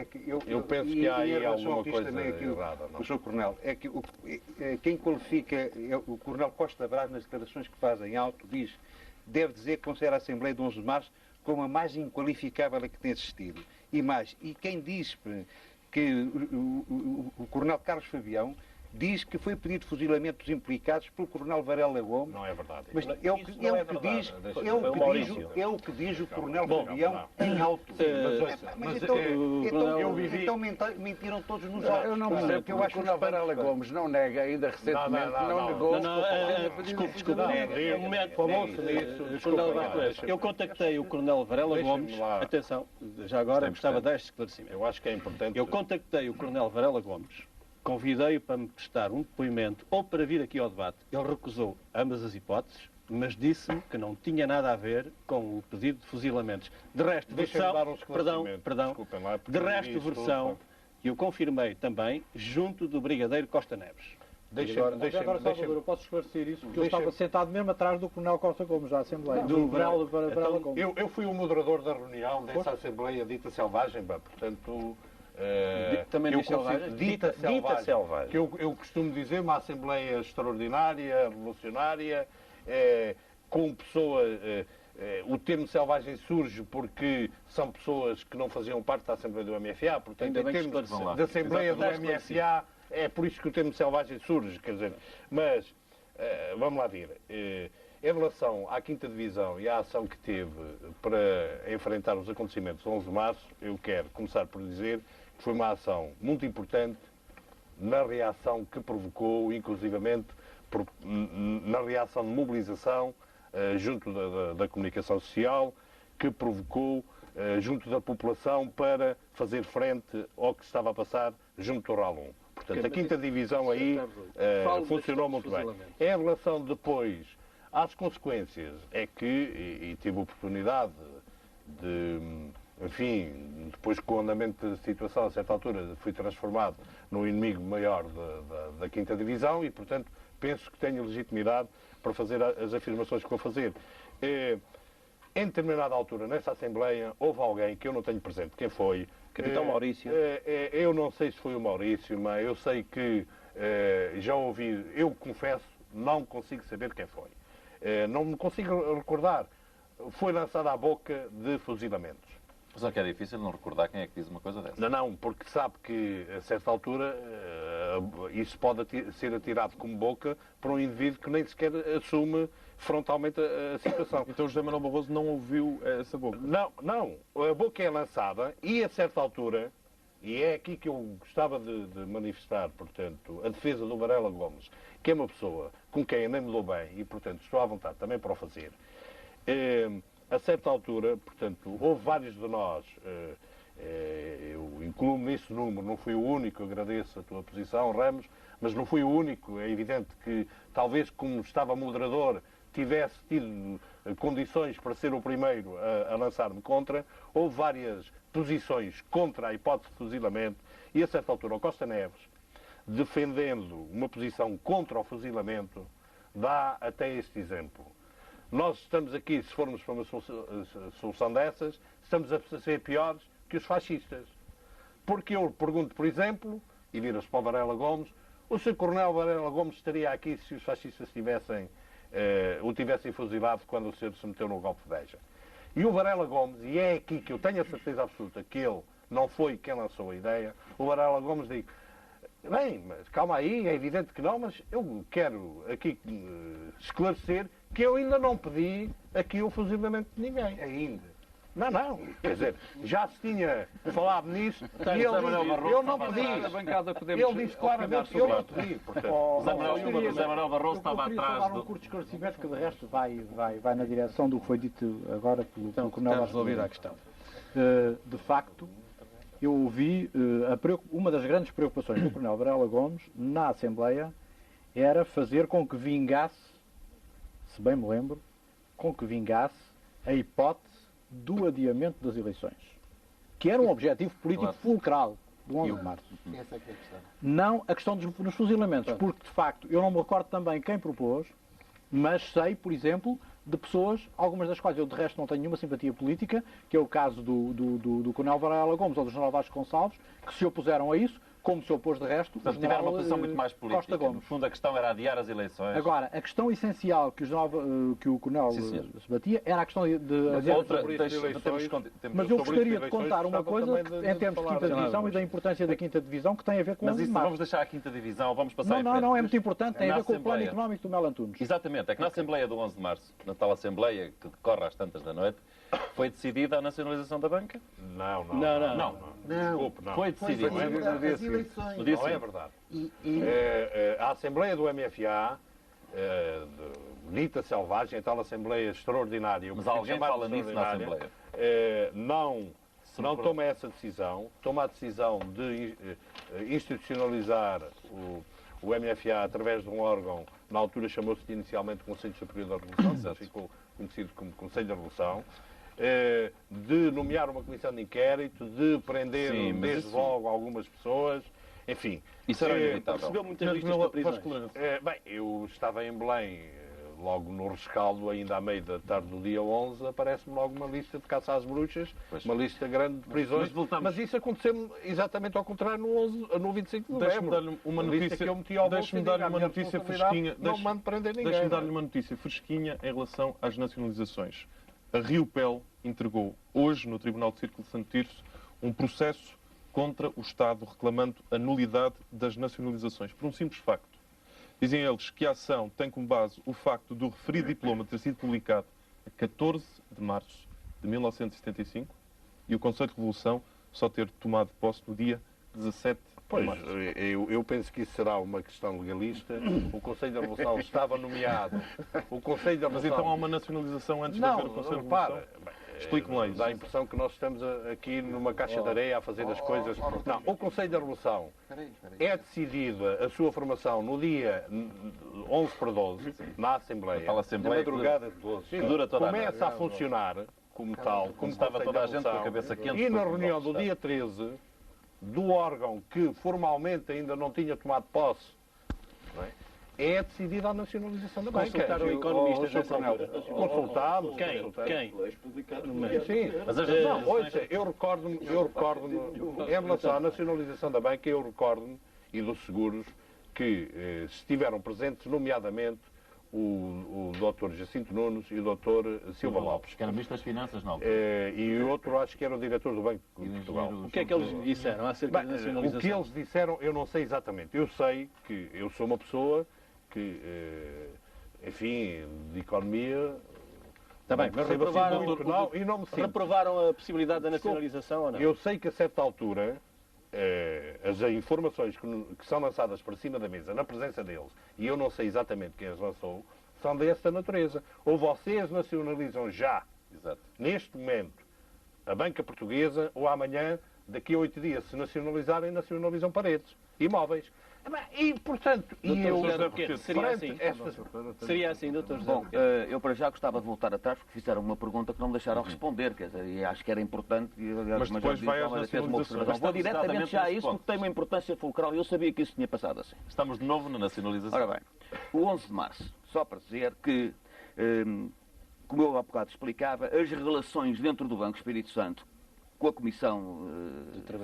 é que eu penso que há aí alguma coisa errada. O Sr. Coronel, é que quem qualifica, o Coronel Costa Brás, nas declarações que faz em alto, diz, deve dizer que considera a Assembleia de 11 de Março como a mais inqualificável a que tem assistido. E quem diz que o Coronel Carlos Fabião diz que foi pedido fuzilamento dos implicados pelo Coronel Varela Gomes. Não é verdade. Mas é o que diz o Coronel Fabião em alto. Então mentiram todos nos autos. Eu não percebo que o Coronel Varela Gomes não nega ainda recentemente, não negou. Desculpe. Eu contactei o Coronel Varela Gomes. Atenção, já agora gostava deste esclarecimento. Eu acho que é importante. Eu contactei o Coronel Varela Gomes. Convidei-o para me prestar um depoimento ou para vir aqui ao debate. Ele recusou ambas as hipóteses, mas disse-me que não tinha nada a ver com o pedido de fuzilamentos. De resto, versão, versão, que eu confirmei também junto do Brigadeiro Costa Neves. Agora, Salvador, eu posso esclarecer isso, porque eu estava sentado mesmo atrás do Coronel Costa Gomes, da Assembleia. Do Varela Gomes. Eu fui o moderador da reunião dessa Assembleia dita selvagem, portanto... também dita selvagem. Que eu costumo dizer, uma Assembleia extraordinária, revolucionária, com pessoas... o termo selvagem surge porque são pessoas que não faziam parte da Assembleia do MFA, portanto, em termos da Assembleia do MFA, é por isso que o termo selvagem surge, quer dizer, mas, vamos lá ver, em relação à 5ª Divisão e à ação que teve para enfrentar os acontecimentos de 11 de março, eu quero começar por dizer que foi uma ação muito importante na reação que provocou, inclusivamente, na reação de mobilização junto da comunicação social, que provocou junto da população para fazer frente ao que estava a passar junto ao RAL 1. Portanto, a 5ª Divisão aí funcionou muito bem. Em relação depois às consequências, é que, e tive a oportunidade de, enfim, depois com o andamento da situação, a certa altura, fui transformado no inimigo maior da 5ª Divisão e, portanto, penso que tenho legitimidade para fazer as afirmações que vou fazer. Em determinada altura, nessa Assembleia, houve alguém que eu não tenho presente quem foi. Capitão Maurício. Eu não sei se foi o Maurício, mas eu sei que já ouvi, eu confesso, não consigo saber quem foi. Não me consigo recordar. Foi lançada à boca de fuzilamentos. Só que é difícil não recordar quem é que diz uma coisa dessa. Não, porque sabe que, a certa altura, isso pode ser atirado como boca para um indivíduo que nem sequer assume frontalmente a situação. Então José Manuel Barroso não ouviu essa boca? Não. A boca é lançada e, a certa altura, e é aqui que eu gostava de manifestar, portanto, a defesa do Varela Gomes, que é uma pessoa com quem eu nem me dou bem e, portanto, estou à vontade também para o fazer. A certa altura, portanto, houve vários de nós, eu incluo-me nesse número, não fui o único, agradeço a tua posição, Ramos, mas não fui o único. É evidente que, talvez como estava moderador, tivesse tido condições para ser o primeiro a lançar-me contra. Houve várias posições contra a hipótese de fuzilamento e, a certa altura, o Costa Neves, defendendo uma posição contra o fuzilamento, dá até este exemplo. Nós estamos aqui, se formos para uma solução dessas, estamos a ser piores que os fascistas. Porque eu pergunto, por exemplo, e vira-se para o Varela Gomes, o Sr. Coronel Varela Gomes estaria aqui se os fascistas o tivessem fuzilado quando o senhor se meteu no golpe de Beja. E o Varela Gomes, e é aqui que eu tenho a certeza absoluta que ele não foi quem lançou a ideia, o Varela Gomes diz, bem, mas calma aí, é evidente que não, mas eu quero aqui esclarecer que eu ainda não pedi aqui o fuzilamento de ninguém. Ainda. Não. Quer dizer, já se tinha falado nisso e ele disse, eu não pedi. Ele disse claramente, eu não pedi. José Manuel Barroso estava atrás do... um curto esclarecimento que de resto vai na direção do que foi dito agora pelo Coronel resolver a questão. De facto, eu ouvi uma das grandes preocupações do Coronel Varela Gomes na Assembleia era fazer com que vingasse, se bem me lembro, a hipótese do adiamento das eleições, que era um objetivo político fulcral do 11 de março. Essa é que é a questão. Não a questão dos fuzilamentos, porque de facto eu não me recordo também quem propôs, mas sei, por exemplo, de pessoas, algumas das quais eu de resto não tenho nenhuma simpatia política, que é o caso do Coronel Varela Gomes ou do General Vasco Gonçalves, que se opuseram a isso, como se opôs de resto Portanto, o tiveram General uma posição muito mais Costa política. No Gomes. fundo, a questão era adiar as eleições. Agora, a questão essencial que o Coronel Sim, senhor. se batia era a questão de... Outra, sobre isso de temos eleições, Mas eu Sobre gostaria isso de de contar uma eleições, coisa gostava que, também em de termos de falar. quinta divisão e da importância da quinta divisão, que tem a ver com Mas os isso debates. vamos deixar a quinta divisão, vamos passar em Não, frente. não, é muito importante, tem a Na ver com o plano Assembleia. económico do Mel Antunes. Exatamente, é que na Assembleia do 11 de Março, na tal Assembleia que decorre às tantas da noite, foi decidida a nacionalização da banca? Não. Desculpe, não. Foi decidido. Foi decidido no dia seguinte. No dia Não é seguinte. verdade. A Assembleia do MFA, dita selvagem, a tal Assembleia extraordinária, o Mas que se alguém chama de fala nisso na extraordinária, Assembleia? não toma essa decisão, toma a decisão de institucionalizar o MFA através de um órgão, na altura chamou-se inicialmente Conselho Superior da Revolução, depois ficou conhecido como Conselho da Revolução, de nomear uma comissão de inquérito, de prender Sim, mas desde isso- logo algumas pessoas, enfim. Isso era inevitável. Recebeu muitas listas para prisões. Bem, eu estava em Belém, logo no rescaldo, ainda à meia da tarde do dia 11, aparece-me logo uma lista de caça às bruxas, Pois. uma lista grande de prisões, Mas voltamos- mas isso aconteceu exatamente ao contrário no 25 de Deixe-me novembro. dar-lhe uma A lista notícia, que eu meti ao bolso deixe-me e dar-lhe digo, uma "A minha notícia responsabilidade fresquinha. não mando prender ninguém." Deixe-me dar-lhe uma notícia fresquinha em relação às nacionalizações. A Riopel entregou hoje no Tribunal de Círculo de Santo Tirso um processo contra o Estado reclamando a nulidade das nacionalizações, por um simples facto. Dizem eles que a ação tem como base o facto do referido diploma ter sido publicado a 14 de março de 1975 e o Conselho de Revolução só ter tomado posse no dia 17 de Pois, março. eu penso que isso será uma questão legalista. O Conselho da Revolução estava nomeado. O Conselho da Mas Revolução... então há uma nacionalização antes de Não, haver o Conselho de repara. Revolução? Explique-me lá isso. Dá a impressão que nós estamos aqui numa caixa de areia a fazer as coisas. Não, o Conselho da Revolução é decidida a sua formação no dia 11 para 12, na Assembleia. Tal Na Assembleia madrugada de 12. que dura toda a noite. Começa a funcionar como tal, como Estava Conselho toda da a gente com a Revolução. cabeça quente. E na porque reunião não do está. dia 13, do órgão que formalmente ainda não tinha tomado posse, não é decidida a nacionalização da banca. Consultaram economistas nessa altura. Consultámos. Quem? consultamos. Quem? Sim. Mas as Não, nacionalizações- ouça, eu recordo-me, em relação à nacionalização da banca, eu recordo-me, e dos seguros, que estiveram presentes, nomeadamente, o Dr. Jacinto Nunes e o Dr. Silva Lopes. Que era Ministro das Finanças, não. E o outro acho que era o diretor do Banco de Portugal. O que é que eles disseram acerca da Bem, o nacionalização? que eles disseram, eu não sei exatamente. Eu sei que eu sou uma pessoa que, enfim, de economia... Está bem, mas percebo assim reprovaram, muito, não, e não me sinto. reprovaram a possibilidade da nacionalização ou não? Eu sei que a certa altura as informações que são lançadas para cima da mesa, na presença deles, e eu não sei exatamente quem as lançou, são desta natureza. Ou vocês nacionalizam já, Exato. neste momento, a banca portuguesa, ou amanhã, daqui a 8 dias, se nacionalizarem, nacionalizam paredes, imóveis. E, portanto, Doutor e eu... José Roquete, seria perante assim? estas- Seria assim, doutor José Bom, Roquete? eu para já gostava de voltar atrás porque fizeram uma pergunta que não me deixaram responder, quer dizer, e acho que era importante. Mas depois vai às nacionalizações. Vou diretamente exatamente já a nesse isso ponto. porque tem uma importância fulcral e eu sabia que isso tinha passado assim. Estamos de novo na nacionalização. Ora bem, o 11 de março, só para dizer que, como eu há bocado explicava, as relações dentro do Banco Espírito Santo com a Comissão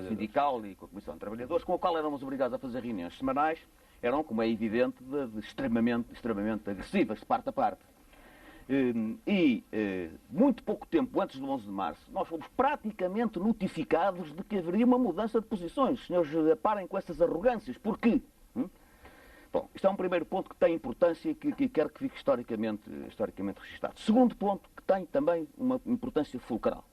Sindical e com a Comissão de Trabalhadores, com a qual éramos obrigados a fazer reuniões semanais, eram, como é evidente, extremamente agressivas, de parte a parte. Muito pouco tempo antes do 11 de março, nós fomos praticamente notificados de que haveria uma mudança de posições. Os senhores parem com essas arrogâncias. Porquê? Bom, isto é um primeiro ponto que tem importância e que quero que fique historicamente registado. Segundo ponto, que tem também uma importância fulcral.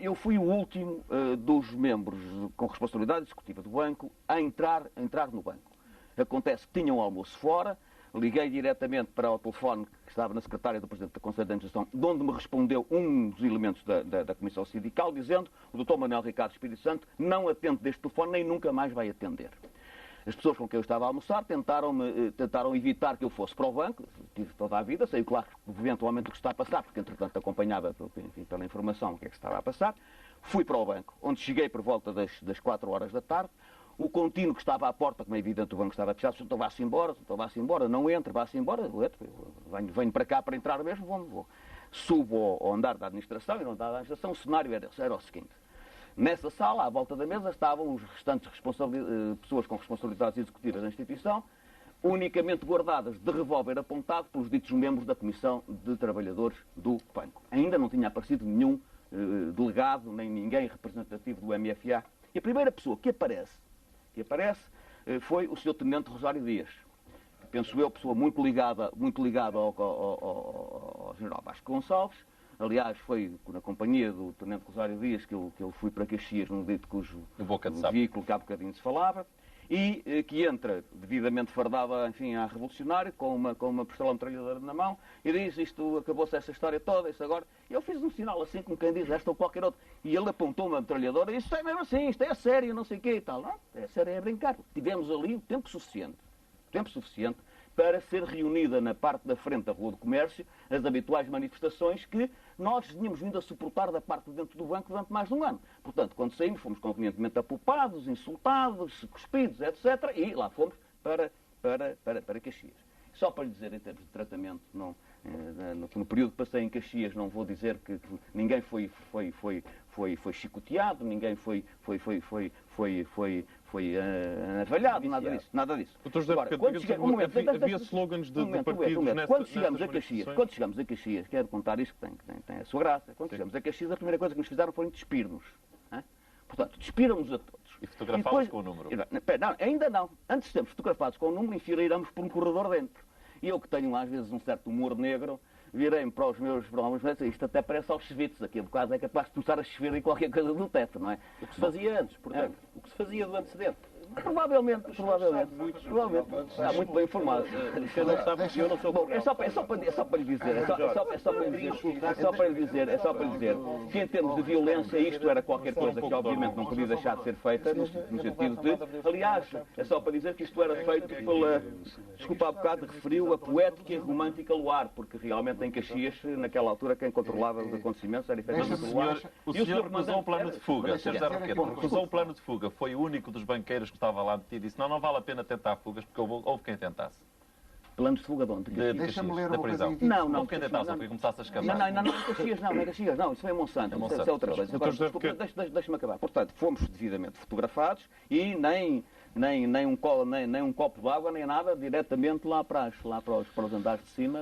Eu fui o último dos membros com responsabilidade executiva do banco a entrar no banco. Acontece que tinha um almoço fora, liguei diretamente para o telefone que estava na secretária do Presidente da Conselho de Administração, de onde me respondeu um dos elementos da Comissão Sindical, dizendo o Dr. Manuel Ricardo Espírito Santo não atende deste telefone nem nunca mais vai atender. As pessoas com quem eu estava a almoçar tentaram evitar que eu fosse para o banco, tive toda a vida, sei claro eventualmente o que está a passar, porque entretanto acompanhava enfim, pela informação o que é que se estava a passar. Fui para o banco, onde cheguei por volta das 4 horas da tarde. O contínuo que estava à porta, como é evidente, o banco estava fechado, o senhor vá-se embora, não entre, vá-se embora, eu venho para cá para entrar mesmo, vou. Subo ao andar da administração, e no andar da administração o cenário era o seguinte. Nessa sala, à volta da mesa, estavam os restantes pessoas com responsabilidades executivas da instituição, unicamente guardadas de revólver apontado pelos ditos membros da Comissão de Trabalhadores do banco. Ainda não tinha aparecido nenhum delegado, nem ninguém representativo do MFA. E a primeira pessoa que aparece foi o Sr. Tenente Rosário Dias. Penso eu, pessoa muito ligada ao General Vasco Gonçalves. Aliás, foi na companhia do Tenente Rosário Dias que eu fui para Caxias, num dito cujo veículo que há bocadinho se falava, e que entra devidamente fardado, enfim, a revolucionário, com uma pistola metralhadora na mão, e diz, isto acabou-se essa história toda, isso agora. Eu fiz um sinal assim, como quem diz, esta ou qualquer outro, e ele apontou uma metralhadora e disse, isto é mesmo assim, isto é sério, não sei o quê e tal. Não, é sério, é brincar. Tivemos ali o tempo suficiente para ser reunida na parte da frente da Rua do Comércio as habituais manifestações que nós tínhamos vindo a suportar da parte de dentro do banco durante mais de um ano. Portanto, quando saímos, fomos convenientemente apupados, insultados, cuspidos, etc. E lá fomos para Caxias. Só para lhe dizer, em termos de tratamento, no período que passei em Caxias, não vou dizer que ninguém foi chicoteado, ninguém foi navalhado, nada disso. Doutor José, Agora, havia slogans de partidos nessas quando chegamos a Caxias, quero contar isto que tem a sua graça, quando chegamos a Caxias, a primeira coisa que nos fizeram foi despir-nos. Portanto, despiram-nos a todos. E fotografámos com o número? Não, ainda não. Antes de sermos fotografados com o número, enfileiramos por um corredor dentro. E eu, que tenho às vezes um certo humor negro, virei-me para os meus isto até parece aos chevitos, aqui a bocado é capaz de começar a chover em qualquer coisa do teto, não é? O que se fazia antes, portanto, o que se fazia do antecedente. Provavelmente. Está muito bem informado. Você não sabe que eu não sou. Bom, é só para lhe dizer que em termos de violência isto era qualquer coisa que obviamente não podia deixar de ser feita, no sentido de, aliás, é só para dizer que isto era feito pela, desculpa há bocado, referiu a poética e romântica Luar, porque realmente em Caxias, naquela altura, quem controlava os acontecimentos era efetivamente o Luar. O senhor recusou um plano de fuga. Recusou um plano de fuga. Foi o único dos banqueiros que estava lá metido e disse, não vale a pena tentar fugas, porque houve quem tentasse. Planos de fuga de onde? Deixa-me ler da prisão. Não. Houve quem tentasse, porque começasse a escapar. Não é Caxias, não, isso foi em Monsanto, isso é outra coisa. Agora, desculpa, deixa-me acabar. Portanto, fomos devidamente fotografados e nem um copo de água, nem nada, diretamente lá para os andares de cima.